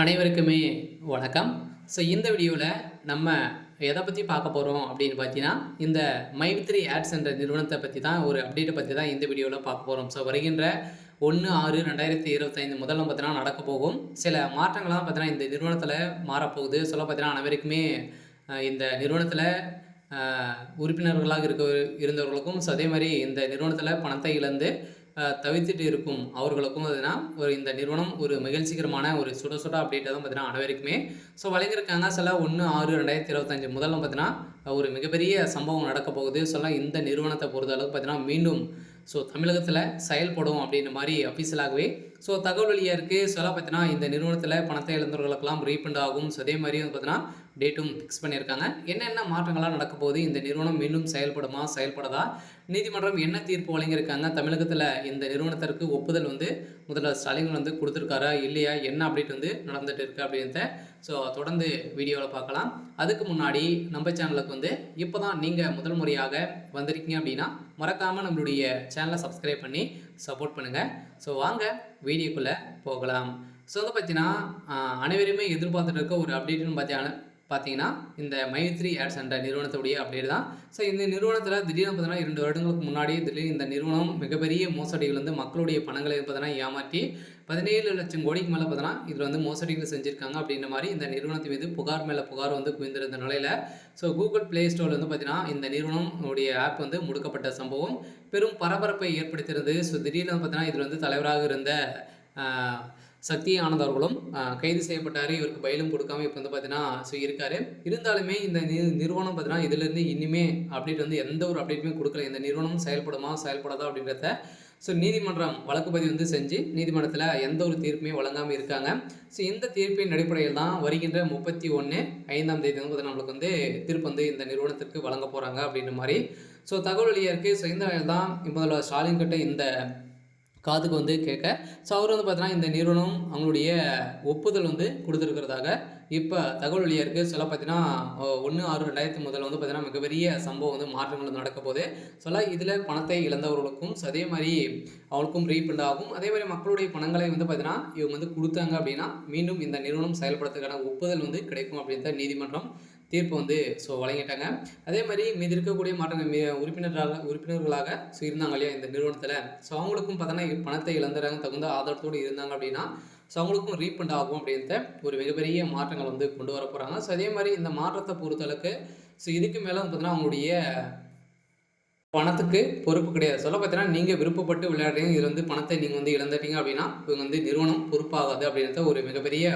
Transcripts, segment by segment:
அனைவருக்குமே வணக்கம். இந்த வீடியோவில் நம்ம எதை பற்றி பார்க்க போகிறோம் அப்படின்னு பார்த்தீங்கன்னா, இந்த மைவித்ரி ஆட்ஸ் என்ற நிறுவனத்தை பற்றி தான் ஒரு அப்டேட்டை பற்றி தான் இந்த வீடியோவில் பார்க்க போகிறோம். வருகின்ற 1/6/2025 முதல்ல பார்த்தீங்கன்னா நடக்க போகும் சில மாற்றங்கள்லாம் பார்த்தீங்கன்னா இந்த நிறுவனத்தில் மாறப்போகுது. பார்த்தீங்கன்னா அனைவருக்குமே இந்த நிறுவனத்தில் உறுப்பினர்களாக இருந்தவர்களுக்கும் அதே மாதிரி இந்த நிறுவனத்தில் பணத்தை இழந்து தவிர்த்துட்டு இருக்கும் அவர்களுக்கும் ஒரு இந்த நிறுவனம் ஒரு மகிழ்ச்சிகரமான ஒரு சுட அப்டேட்டை தான் பார்த்தீங்கன்னா அனைவருக்குமே வழங்கியிருக்காங்க. 1/6/2025 முதல்ல பார்த்தீங்கன்னா ஒரு மிகப்பெரிய சம்பவம் நடக்க போகுது. இந்த நிறுவனத்தை பொறுத்தளவுக்கு பார்த்தீங்கன்னா மீண்டும் தமிழகத்தில் செயல்படும் அப்படின்ற மாதிரி அஃபீஷியலாகவே தகவல் வெளியாக இருக்குது. பார்த்தீங்கன்னா இந்த நிறுவனத்தில் பணத்தை இழந்தவர்களுக்கெல்லாம் ரீஃபண்ட் ஆகும். அதே மாதிரி பார்த்தீங்கன்னா டேட்டும் ஃபிக்ஸ் பண்ணியிருக்காங்க. என்னென்ன மாற்றங்கள்லாம் நடக்க போகுது, இந்த நிறுவனம் மீண்டும் செயல்படுமா செயல்படாதா, நீதிமன்றம் என்ன தீர்ப்பு வழங்கியிருக்காங்க, தமிழகத்தில் இந்த நிறுவனத்திற்கு ஒப்புதல் முதல்வர் ஸ்டாலின் கொடுத்துருக்காரா இல்லையா, என்ன அப்டேட் நடந்துட்டு இருக்கு அப்படின்றத தொடர்ந்து வீடியோவில் பார்க்கலாம். அதுக்கு முன்னாடி நம்ம சேனலுக்கு இப்போ தான் நீங்கள் முதல் முறையாக வந்திருக்கீங்க அப்படின்னா மறக்காமல் நம்மளுடைய சேனலை சப்ஸ்கிரைப் பண்ணி சப்போர்ட் பண்ணுங்கள். வாங்க வீடியோக்குள்ளே போகலாம். பார்த்தீங்கன்னா அனைவருமே எதிர்பார்த்துட்டு இருக்க ஒரு அப்டேட்னு பார்த்தீங்கன்னா இந்த மைவித்ரி ஆட்ஸ் என்ற நிறுவனத்துடைய அப்டேட் தான். இந்த நிறுவனத்தில் திடீர்னு பார்த்தீங்கன்னா 2 வருடங்களுக்கு முன்னாடி திடீர்னு இந்த நிறுவனம் மிகப்பெரிய மோசடிகள் மக்களுடைய பணங்களை பார்த்தீங்கன்னா ஏமாற்றி 17 லட்சம் கோடிக்கு மேலே பார்த்தீங்கன்னா இதில் மோசடிகள் செஞ்சுருக்காங்க அப்படின்ற மாதிரி இந்த நிறுவனத்தின் மீது புகார் மேலே புகார் குவிந்திருந்த நிலையில் கூகுள் ப்ளே ஸ்டோரில் பார்த்தீங்கன்னா இந்த நிறுவனமுடைய ஆப் முடக்கப்பட்ட சம்பவம் பெரும் பரபரப்பை ஏற்படுத்தியிருந்தது. திடீர்னு பார்த்தீங்கன்னா இதில் தலைவராக இருந்த சக்தி ஆனந்த் அவர்களும் கைது செய்யப்பட்டார். இவருக்கு பயிலும் கொடுக்காம இப்போ பார்த்தீங்கன்னா இருக்காரு. இருந்தாலுமே இந்த நிறுவனம் பார்த்தீங்கன்னா இதிலிருந்து இனிமே அப்டேட் எந்த ஒரு அப்டேட்டுமே கொடுக்கல. இந்த நிறுவனம் செயல்படுமா செயல்படாதா அப்படின்றத நீதிமன்றம் வழக்கு பதிவு செஞ்சு நீதிமன்றத்தில் எந்த ஒரு தீர்ப்புமே வழங்காமல் இருக்காங்க. இந்த தீர்ப்பின் அடிப்படையில் தான் வருகின்ற 31/5 பார்த்தீங்கன்னா நம்மளுக்கு தீர்ப்பு இந்த நிறுவனத்திற்கு வழங்க போகிறாங்க அப்படின்ற மாதிரி தகவல் வெளியாக இருக்குது. இந்த வேலை தான் முதல்வர் ஸ்டாலின் கிட்ட இந்த காதுக்கு கேட்க அவர் பார்த்தீங்கன்னா இந்த நிறுவனம் அவங்களுடைய ஒப்புதல் கொடுத்துருக்கிறதாக இப்போ தகவல் வெளியாக இருக்குது. பார்த்தீங்கன்னா 1/6/2000 முதல்ல பார்த்தீங்கன்னா மிகப்பெரிய சம்பவம் மாற்றங்கள் நடக்க போகுது. இதில் பணத்தை இழந்தவர்களுக்கும் அதே மாதிரி அவங்களுக்கும் ரீஃபண்ட் ஆகும். அதே மாதிரி மக்களுடைய பணங்களை பார்த்தீங்கன்னா இவங்க கொடுத்தாங்க அப்படின்னா மீண்டும் இந்த நிறுவனம் செயல்படுறதுக்கான ஒப்புதல் கிடைக்கும் அப்படின்னு நீதிமன்றம் தீர்ப்பு வழங்கிட்டாங்க. அதே மாதிரி மீது இருக்கக்கூடிய மாற்றங்கள் உறுப்பினர்களாக இருந்தாங்க இல்லையா இந்த நிறுவனத்தில் அவங்களுக்கும் பார்த்தோன்னா பணத்தை இழந்துறாங்க தகுந்த ஆதாரத்தோடு இருந்தாங்க அப்படின்னா அவங்களுக்கும் ரீஃபண்ட் ஆகும் அப்படின்ற ஒரு மிகப்பெரிய மாற்றங்கள் கொண்டு வர போகிறாங்க. அதே மாதிரி இந்த மாற்றத்தை பொறுத்தளவுக்கு இதுக்கு மேலே பார்த்தீங்கன்னா அவங்களுடைய பணத்துக்கு பொறுப்பு கிடையாது. பார்த்தீங்கன்னா நீங்கள் விருப்பப்பட்டு விளையாடுறீங்க, இதில் பணத்தை நீங்கள் இழந்துட்டீங்க அப்படின்னா இவங்க நிறுவனம் பொறுப்பாகாது அப்படின்றத ஒரு மிகப்பெரிய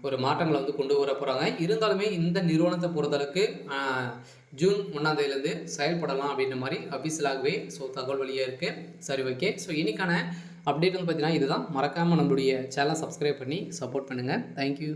ஒரு மாற்றங்களை கொண்டு வர போகிறாங்க. இருந்தாலுமே இந்த நிறுவனத்தை பொறுத்தளவுக்கு ஜூன் 1ஆம் தேதியிலேருந்து செயல்படலாம் அப்படின்ற மாதிரி அஃபீஷியலாகவே தகவல் வெளியாக இருக்குது. சரி, ஓகே. இன்னைக்கான அப்டேட் பார்த்தீங்கன்னா இதுதான். மறக்காமல் நம்மளுடைய சேனலை சப்ஸ்கிரைப் பண்ணி சப்போர்ட் பண்ணுங்கள். தேங்க்யூ.